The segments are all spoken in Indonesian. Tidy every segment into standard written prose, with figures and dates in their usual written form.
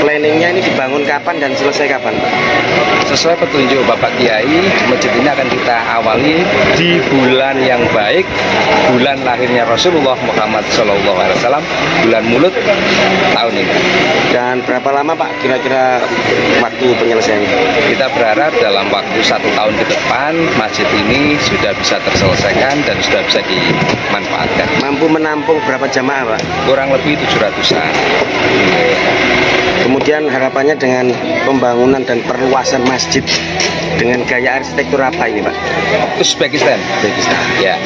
Planningnya ini dibangun kapan dan selesai kapan, Pak? Sesuai petunjuk Bapak Kiai, masjid ini akan kita awali di bulan yang baik, bulan lahirnya Rasulullah Muhammad SAW, bulan Mulut tahun ini. Dan berapa lama, Pak, kira-kira waktu penyelesaiannya? Kita berharap dalam waktu 1 tahun ke depan masjid ini sudah bisa terselesaikan dan sudah bisa dimanfaatkan. Mampu menampung berapa jamaah, Pak? Kurang lebih 700-an. Kemudian harapannya dengan pembangunan dan perluasan masjid dengan gaya arsitektur apa ini, Pak? Uzbekistan. Ya,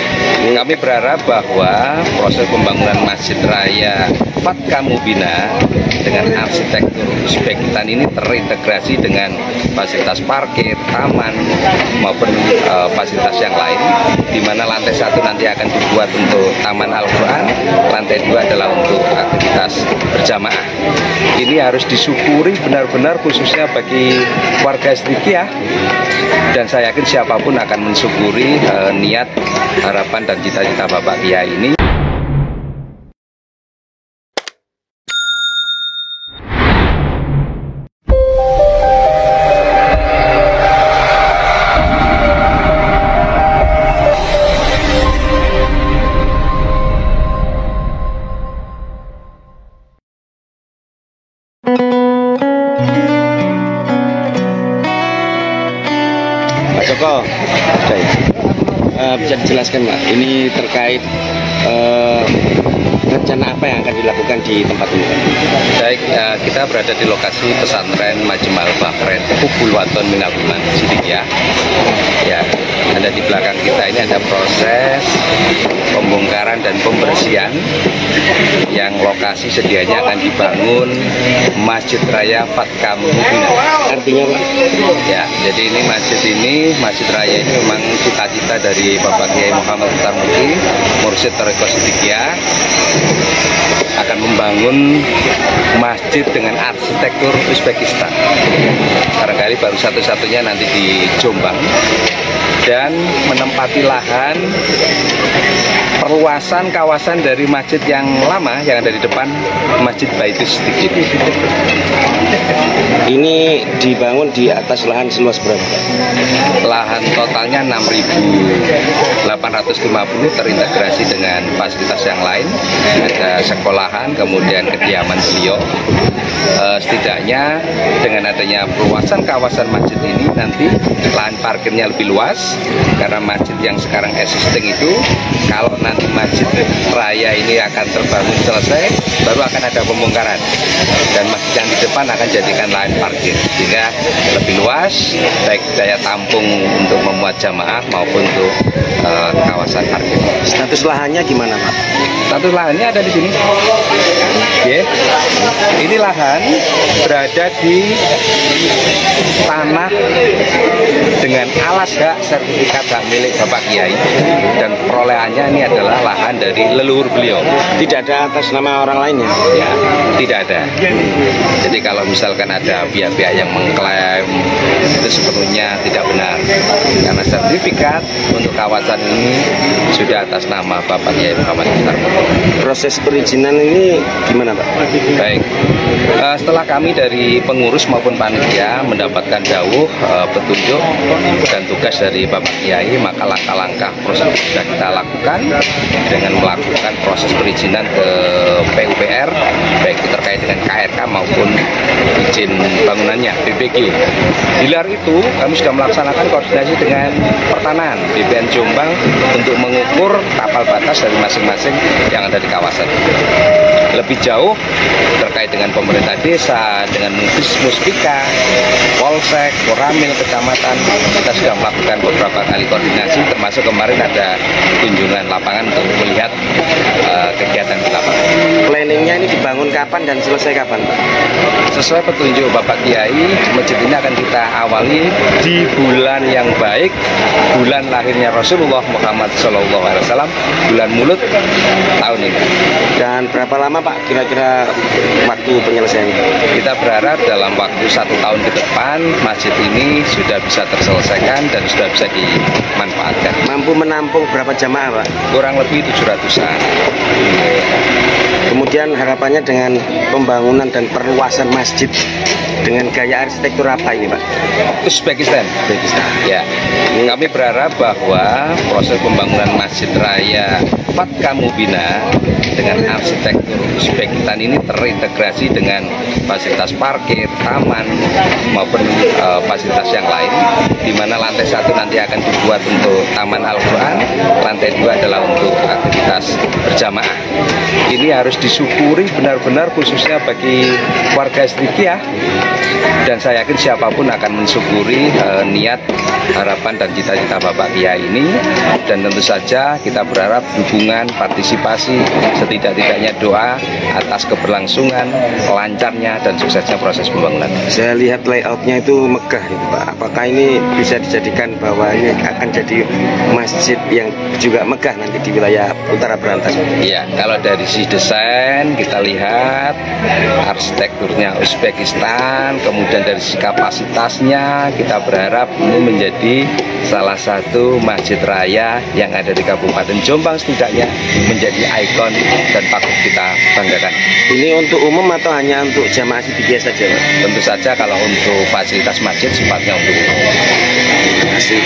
kami berharap bahwa proses pembangunan Masjid Raya Fatka Mubina dengan arsitektur Uzbekistan ini terintegrasi dengan fasilitas parkir, taman maupun fasilitas yang lain, di mana lantai 1 nanti akan dibuat untuk Taman Al-Quran, lantai 2 adalah untuk aktivitas berjamaah. Ini harus disyukuri benar-benar khususnya bagi warga Sidikiyah, dan saya yakin siapapun akan mensyukuri niat, harapan dan cita-cita Bapak Kiai ini. Pak Joko, bisa dijelaskan, Pak, ini terkait rencana apa yang akan dilakukan di tempat ini? Baik, kita berada di lokasi pesantren Majmal Bakhren Hubul Waton Minabuman Sidikiyah. Ya, ada di belakang kita ini ada proses pembongkaran dan pembersihan yang lokasi sedianya akan dibangun Masjid Raya Fatka Mubina. Artinya, Pak? Ya, jadi ini Masjid Raya ini memang cita-cita dari Bapak Kiai Muhammad Tarmuki, Mursyid Thariqah Sidikiyah, akan membangun masjid dengan arsitektur Uzbekistan. Barangkali baru satu-satunya nanti di Jombang, dan menempati lahan perluasan kawasan dari masjid yang lama yang ada di depan Masjid Baitus Siddiqin. Ini dibangun di atas lahan seluas berapa? Lahan totalnya 6.850 terintegrasi dengan fasilitas yang lain. Ada sekolahan, kemudian kediaman beliau. Setidaknya dengan adanya perluasan kawasan masjid ini nanti lahan parkirnya lebih luas, karena masjid yang sekarang existing itu kalau nanti masjid raya ini akan terbangun selesai baru akan ada pembongkaran, dan masjid yang di depan akan jadikan lahan parkir sehingga lebih luas baik daya tampung untuk memuat jamaah maupun untuk kawasan parkir. Status lahannya gimana, Pak? Status lahannya ada di sini. Oke. Ini lahan berada di tanah dengan alas hak sertifikat hak milik Bapak Kiai, dan perolehannya ini adalah lahan dari leluhur beliau. Tidak ada atas nama orang lainnya? Ya, tidak ada. Jadi kalau misalkan ada pihak-pihak yang mengklaim, itu sepenuhnya tidak benar, karena sertifikat untuk kawasan ini sudah atas nama Bapak Kiai Muhammad Tarmuki. Proses perizinan ini gimana, Pak? Baik, setelah kami dari pengurus maupun panitia mendapatkan jauh petunjuk dan tugas dari Bapak Kiai, maka langkah-langkah prosedur sudah kita lakukan dengan melakukan proses perizinan ke PUPR, baik itu terkait dengan KRK maupun izin bangunannya BPG. Di luar itu kami sudah melaksanakan koordinasi dengan Pertanahan BPN Jombang untuk mengukur tapal batas dari masing-masing yang ada di kawasan. Lebih jauh terkait dengan pemerintah desa, dengan Muspika, Polsek, Koramil, kecamatan, kita sudah melakukan beberapa kali koordinasi, termasuk kemarin ada kunjungan lapangan untuk melihat kegiatan di lapangan. Planningnya ini dibangun kapan dan selesai kapan, Pak? Sesuai petunjuk Bapak Kiai, masjid ini akan kita awali di bulan yang baik, bulan lahirnya Rasulullah Muhammad SAW, bulan Mulut tahun ini. Dan berapa lama, Pak, kira-kira waktu penyelesaiannya? Kita berharap dalam waktu 1 tahun ke depan masjid ini sudah bisa terselesaikan dan sudah bisa dimanfaatkan. Mampu menampung berapa jamaah, Pak? Kurang lebih 700-an. Kemudian harapannya dengan pembangunan dan perluasan masjid masjid dengan gaya arsitektur apa ini, Pak? Uzbekistan. Ya, kami berharap bahwa proses pembangunan Masjid Raya Fatka Mubina dengan arsitektur Uzbekistan ini terintegrasi dengan fasilitas parkir, taman maupun fasilitas yang lain, di mana lantai 1 nanti akan dibuat untuk taman Al-Quran, lantai 2 adalah untuk aktivitas berjamaah. Ini harus disyukuri benar-benar khususnya bagi warga Istrikiyah, dan saya yakin siapapun akan mensyukuri niat, harapan dan cita-cita Bapak Kiai ini. Dan tentu saja kita berharap dukungan, partisipasi, setidak-tidaknya doa atas keberlangsungan, lancarnya dan suksesnya proses pembangunan. Saya lihat layoutnya itu megah itu, Pak. Apakah ini bisa dijadikan bahwa ini akan jadi masjid yang juga megah nanti di wilayah Utara Berantas? Ya, kalau dari sisi desain kita lihat arsitekturnya Uzbekistan, kemudian dari sisi kapasitasnya kita berharap ini menjadi salah satu masjid raya yang ada di Kabupaten Jombang, setidaknya menjadi ikon dan patut kita banggakan. Ini untuk umum atau hanya untuk jamaah Sidikiyah saja, Pak? Tentu saja kalau untuk fasilitas masjid sifatnya untuk umum. Terima kasih.